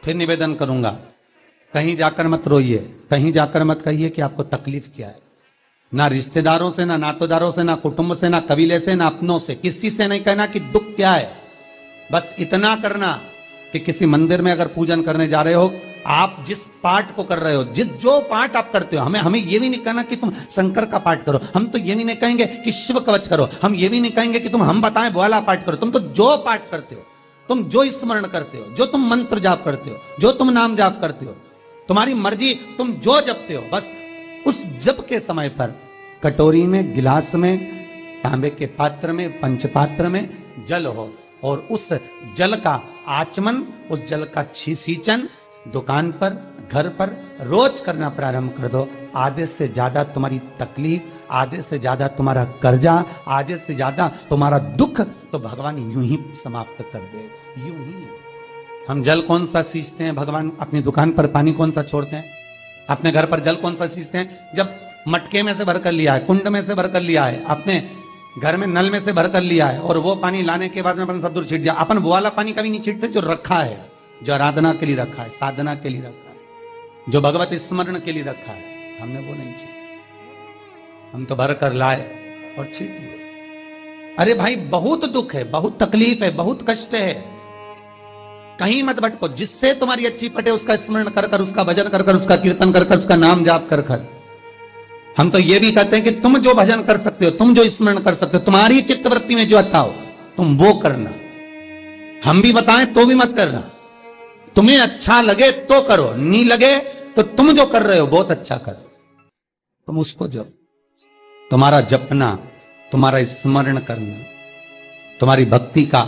फिर निवेदन करूंगा, कहीं जाकर मत रोइए, कहीं जाकर मत कहिए कि आपको तकलीफ क्या है। ना रिश्तेदारों से, ना नातेदारों से, ना कुटुंब से, ना कबीले से, ना अपनों से, किसी से नहीं कहना कि दुख क्या है। बस इतना करना कि किसी मंदिर में अगर पूजन करने जा रहे हो, आप जिस पाठ को कर रहे हो, जो पाठ आप करते हो, हमें ये भी नहीं कहना कि तुम शंकर का पाठ करो, हम तो ये भी नहीं कहेंगे कि शिव कवच करो, हम ये भी नहीं कहेंगे कि हम बताएं वो वाला पाठ करो। तुम तो जो पाठ करते हो, तुम जो स्मरण करते हो, जो तुम मंत्र जाप करते हो, जो तुम नाम जाप करते हो, तुम्हारी मर्जी, तुम जो जपते हो, बस उस जप के समय पर कटोरी में, गिलास में, तांबे के पात्र में, पंचपात्र में जल हो और उस जल का आचमन, उस जल का सींचन दुकान पर, घर पर रोज करना प्रारंभ कर दो। आधे से ज्यादा तुम्हारी तकलीफ, आधे से ज्यादा तुम्हारा कर्जा, आधे से ज्यादा तुम्हारा दुख तो भगवान यूं ही समाप्त कर दे। यूं ही हम जल कौन सा सींचते हैं भगवान? अपनी दुकान पर पानी कौन सा छोड़ते हैं? अपने घर पर जल कौन सा सींचते हैं? जब मटके में से भरकर लिया है, कुंड में से भरकर लिया है, अपने घर में नल में से भरकर लिया है, और वो पानी लाने के बाद में अपन सब दूर छीट दिया। अपन वो वाला पानी कभी नहीं छीटते जो रखा है, जो आराधना के लिए रखा है, साधना के लिए रखा है, जो भगवत स्मरण के लिए रखा है, हमने वो नहीं छीटा। हम तो भरकर लाए और छीट दिए। अरे भाई, बहुत दुख है, बहुत तकलीफ है, बहुत कष्ट है, कहीं मत भटको। जिससे तुम्हारी अच्छी पटे उसका स्मरण कर कर, उसका भजन कर कर, उसका कीर्तन कर कर, उसका नाम जाप कर कर। हम तो ये भी कहते हैं कि तुम जो भजन कर सकते हो, तुम जो स्मरण कर सकते हो, तुम्हारी चित्तवृत्ति में जो आता हो तुम वो करना। हम भी बताएं तो भी मत करना। तुम्हें अच्छा लगे तो करो, नहीं लगे तो तुम जो कर रहे हो बहुत अच्छा करो, तुम उसको जप। तुम्हारा जपना, तुम्हारा स्मरण करना, तुम्हारी भक्ति का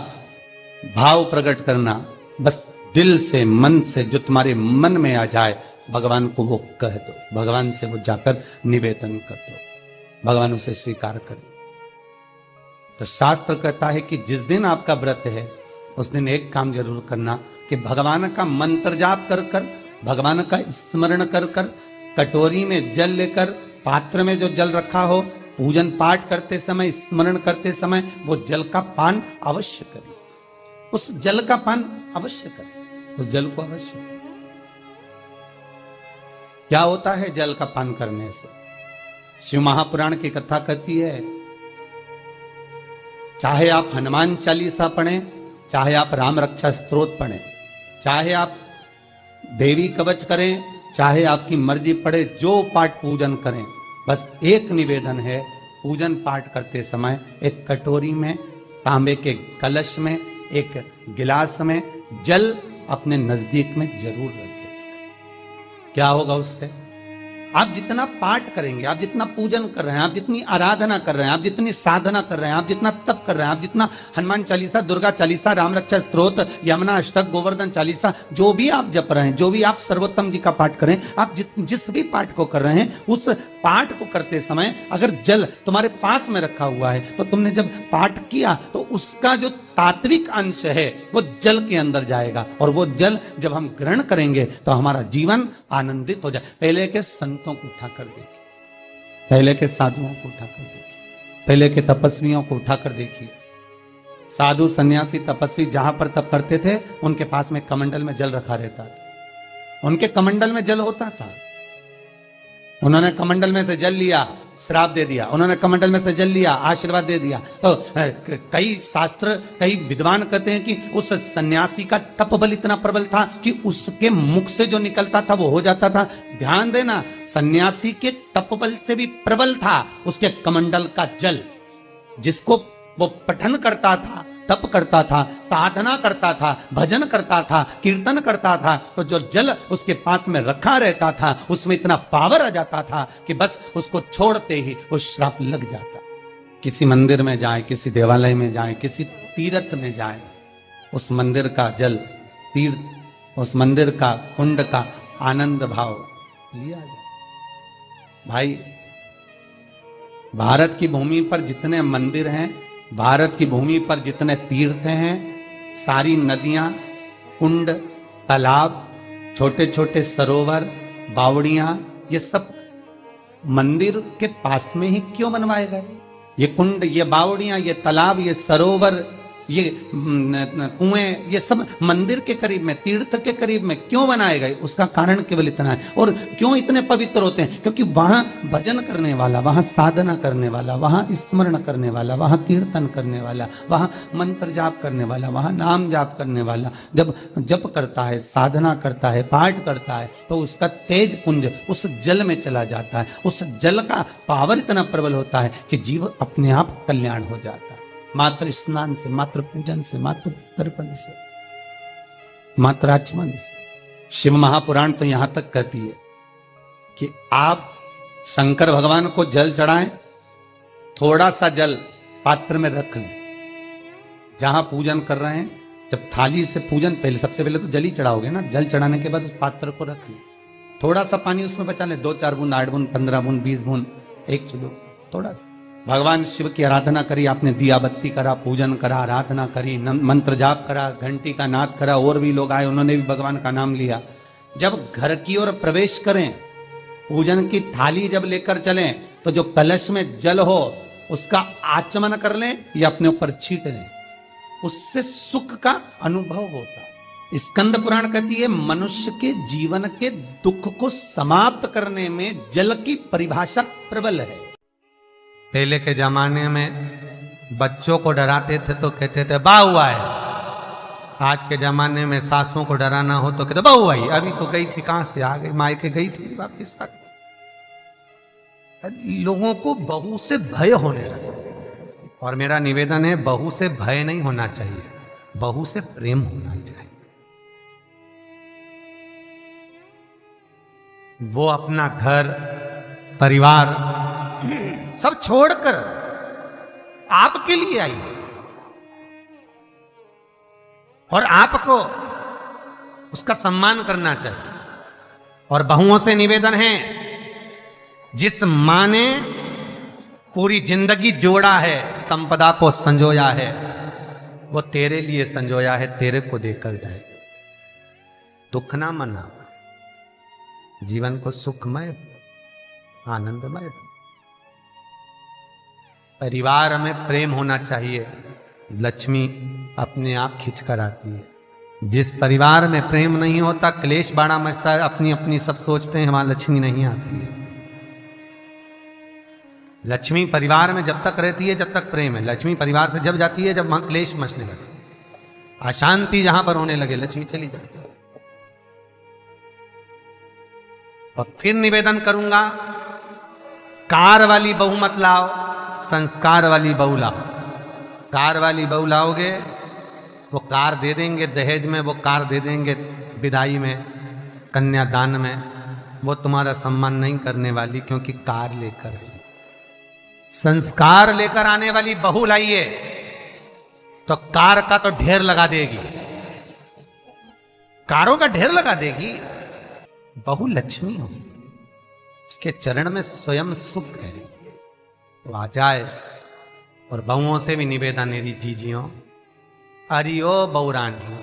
भाव प्रकट करना, बस दिल से, मन से, जो तुम्हारे मन में आ जाए भगवान को वो कह दो, भगवान से वो जाकर निवेदन कर दो, भगवान उसे स्वीकार कर दो। तो शास्त्र कहता है कि जिस दिन आपका व्रत है उस दिन एक काम जरूर करना कि भगवान का मंत्र जाप कर कर, भगवान का स्मरण कर कर, कटोरी में जल लेकर, पात्र में जो जल रखा हो, पूजन पाठ करते समय, स्मरण करते समय वो जल का पान अवश्य करें। उस जल का पान अवश्य करें, उस जल को अवश्य करें। क्या होता है जल का पान करने से? शिव महापुराण की कथा कहती है, चाहे आप हनुमान चालीसा पढ़ें, चाहे आप राम रक्षा स्तोत्र पढ़ें, चाहे आप देवी कवच करें, चाहे आपकी मर्जी पड़े, जो पाठ पूजन करें, बस एक निवेदन है, पूजन पाठ करते समय एक कटोरी में, तांबे के कलश में, एक गिलास में जल अपने नजदीक में जरूर रखें। क्या होगा उससे? आप जितना पाठ करेंगे, आप जितना पूजन कर रहे हैं, आप जितनी आराधना कर रहे हैं, आप जितनी साधना कर रहे हैं, आप जितना तप कर रहे हैं, आप जितना हनुमान चालीसा, दुर्गा चालीसा, राम रक्षा स्तोत्र, यमुना अष्टक, गोवर्धन चालीसा, जो भी आप जप रहे हैं, जो भी आप सर्वोत्तम जी का पाठ करें, आप जिस भी पाठ को कर रहे हैं, उस पाठ को करते समय अगर जल तुम्हारे पास में रखा हुआ है तो तुमने जब पाठ किया तो उसका जो तात्विक अंश है वो जल के अंदर जाएगा, और वो जल जब हम ग्रहण करेंगे तो हमारा जीवन आनंदित हो जाए। पहले के संतों को उठाकर देखिए, पहले के साधुओं को उठाकर देखिए, पहले के तपस्वियों को उठाकर देखिए। साधु, सन्यासी, तपस्वी जहां पर तप करते थे उनके पास में कमंडल में जल रखा रहता था, उनके कमंडल में जल होता था। उन्होंने कमंडल में से जल लिया, श्राप दे दिया, उन्होंने कमंडल में से जल लिया, आशीर्वाद दे दिया। तो कई शास्त्र, कई विद्वान कहते हैं कि उस सन्यासी का तप बल इतना प्रबल था कि उसके मुख से जो निकलता था वो हो जाता था। ध्यान देना, सन्यासी के तप बल से भी प्रबल था उसके कमंडल का जल, जिसको वो पठन करता था, तप करता था, साधना करता था, भजन करता था, कीर्तन करता था, तो जो जल उसके पास में रखा रहता था उसमें इतना पावर आ जाता था कि बस उसको छोड़ते ही वो श्राप लग जाता। किसी मंदिर में जाए, किसी देवालय में जाए, किसी तीर्थ में जाए, उस मंदिर का जल, तीर्थ, उस मंदिर का कुंड का आनंद भाव लिया जाए। भाई, भारत की भूमि पर जितने मंदिर हैं, भारत की भूमि पर जितने तीर्थ हैं, सारी नदियां, कुंड, तालाब, छोटे छोटे सरोवर, बावड़ियां, ये सब मंदिर के पास में ही क्यों बनवाए गए? ये कुंड, ये बावड़ियां, ये तालाब, ये सरोवर, ये कुएं, ये सब मंदिर के करीब में, तीर्थ के करीब में क्यों बनाए गए? उसका कारण केवल इतना है। और क्यों इतने पवित्र होते हैं? क्योंकि वहां भजन करने वाला, वहां साधना करने वाला, वहां स्मरण करने वाला, वहां कीर्तन करने वाला, वहां मंत्र जाप करने वाला, वहां नाम जाप करने वाला जब जप करता है, साधना करता है, पाठ करता है, तो उसका तेज पुंज उस जल में चला जाता है। उस जल का पावर इतना प्रबल होता है कि जीव अपने आप कल्याण हो जाता है। मात्र स्नान से, मात्र पूजन से, मात्र तर्पण से, मात्र आचमन से। शिव महापुराण तो यहां तक कहती है कि आप शंकर भगवान को जल चढ़ाएं, थोड़ा सा जल पात्र में रख लें। जहां पूजन कर रहे हैं, जब थाली से पूजन, पहले सबसे पहले तो जल ही चढ़ाओगे ना, जल चढ़ाने के बाद उस पात्र को रख लें, थोड़ा सा पानी उसमें बचा ले, 2-4 बूंद, 8 बूंद, 15 बूंद, 20 बूंद, 1 चुलो, थोड़ा सा। भगवान शिव की आराधना करी आपने, दिया बत्ती करा, पूजन करा, आराधना करी, मंत्र जाप करा, घंटी का नाद करा, और भी लोग आए, उन्होंने भी भगवान का नाम लिया। जब घर की ओर प्रवेश करें, पूजन की थाली जब लेकर चलें, तो जो कलश में जल हो उसका आचमन कर लें या अपने ऊपर छीट लें, उससे सुख का अनुभव होता है। स्कंद पुराण कहती है मनुष्य के जीवन के दुख को समाप्त करने में जल की परिभाषा प्रबल है। पहले के जमाने में बच्चों को डराते थे तो कहते थे बा हुआ है। आज के जमाने में सासों को डराना हो तो कहते बहू आई, अभी तो गई थी, कहां से आ गई, मायके गई थी, वापिस आ गई। लोगों को बहू से भय होने लगा। और मेरा निवेदन है, बहू से भय नहीं होना चाहिए, बहू से प्रेम होना चाहिए। वो अपना घर परिवार सब छोड़कर आपके लिए आई है और आपको उसका सम्मान करना चाहिए। और बहुओं से निवेदन है, जिस मां ने पूरी जिंदगी जोड़ा है, संपदा को संजोया है, वो तेरे लिए संजोया है, तेरे को देकर जाए। दुख ना मना, जीवन को सुखमय आनंदमय। परिवार में प्रेम होना चाहिए, लक्ष्मी अपने आप खिंच कर आती है। जिस परिवार में प्रेम नहीं होता, क्लेश बड़ा मचता है, अपनी अपनी सब सोचते हैं, वहां लक्ष्मी नहीं आती है। लक्ष्मी परिवार में जब तक रहती है जब तक प्रेम है, लक्ष्मी परिवार से जब जाती है जब वहां क्लेश मचने लगती है, अशांति जहां पर होने लगे, लक्ष्मी चली जाती है। और फिर निवेदन करूंगा, कार वाली बहू मत लाओ, संस्कार वाली बहू लाओ। कार वाली बहू लाओगे, वो कार दे देंगे दहेज में, वो कार दे देंगे विदाई में, कन्यादान में, वो तुम्हारा सम्मान नहीं करने वाली, क्योंकि कार लेकर आई। संस्कार लेकर आने वाली बहू लाइए तो कार का तो ढेर लगा देगी, कारों का ढेर लगा देगी। बहु लक्ष्मी होगी, उसके चरण में स्वयं सुख है, तो आ जाए। और बहुओं से भी निवेदन है, जीजियों, अरियो बहुरानियों,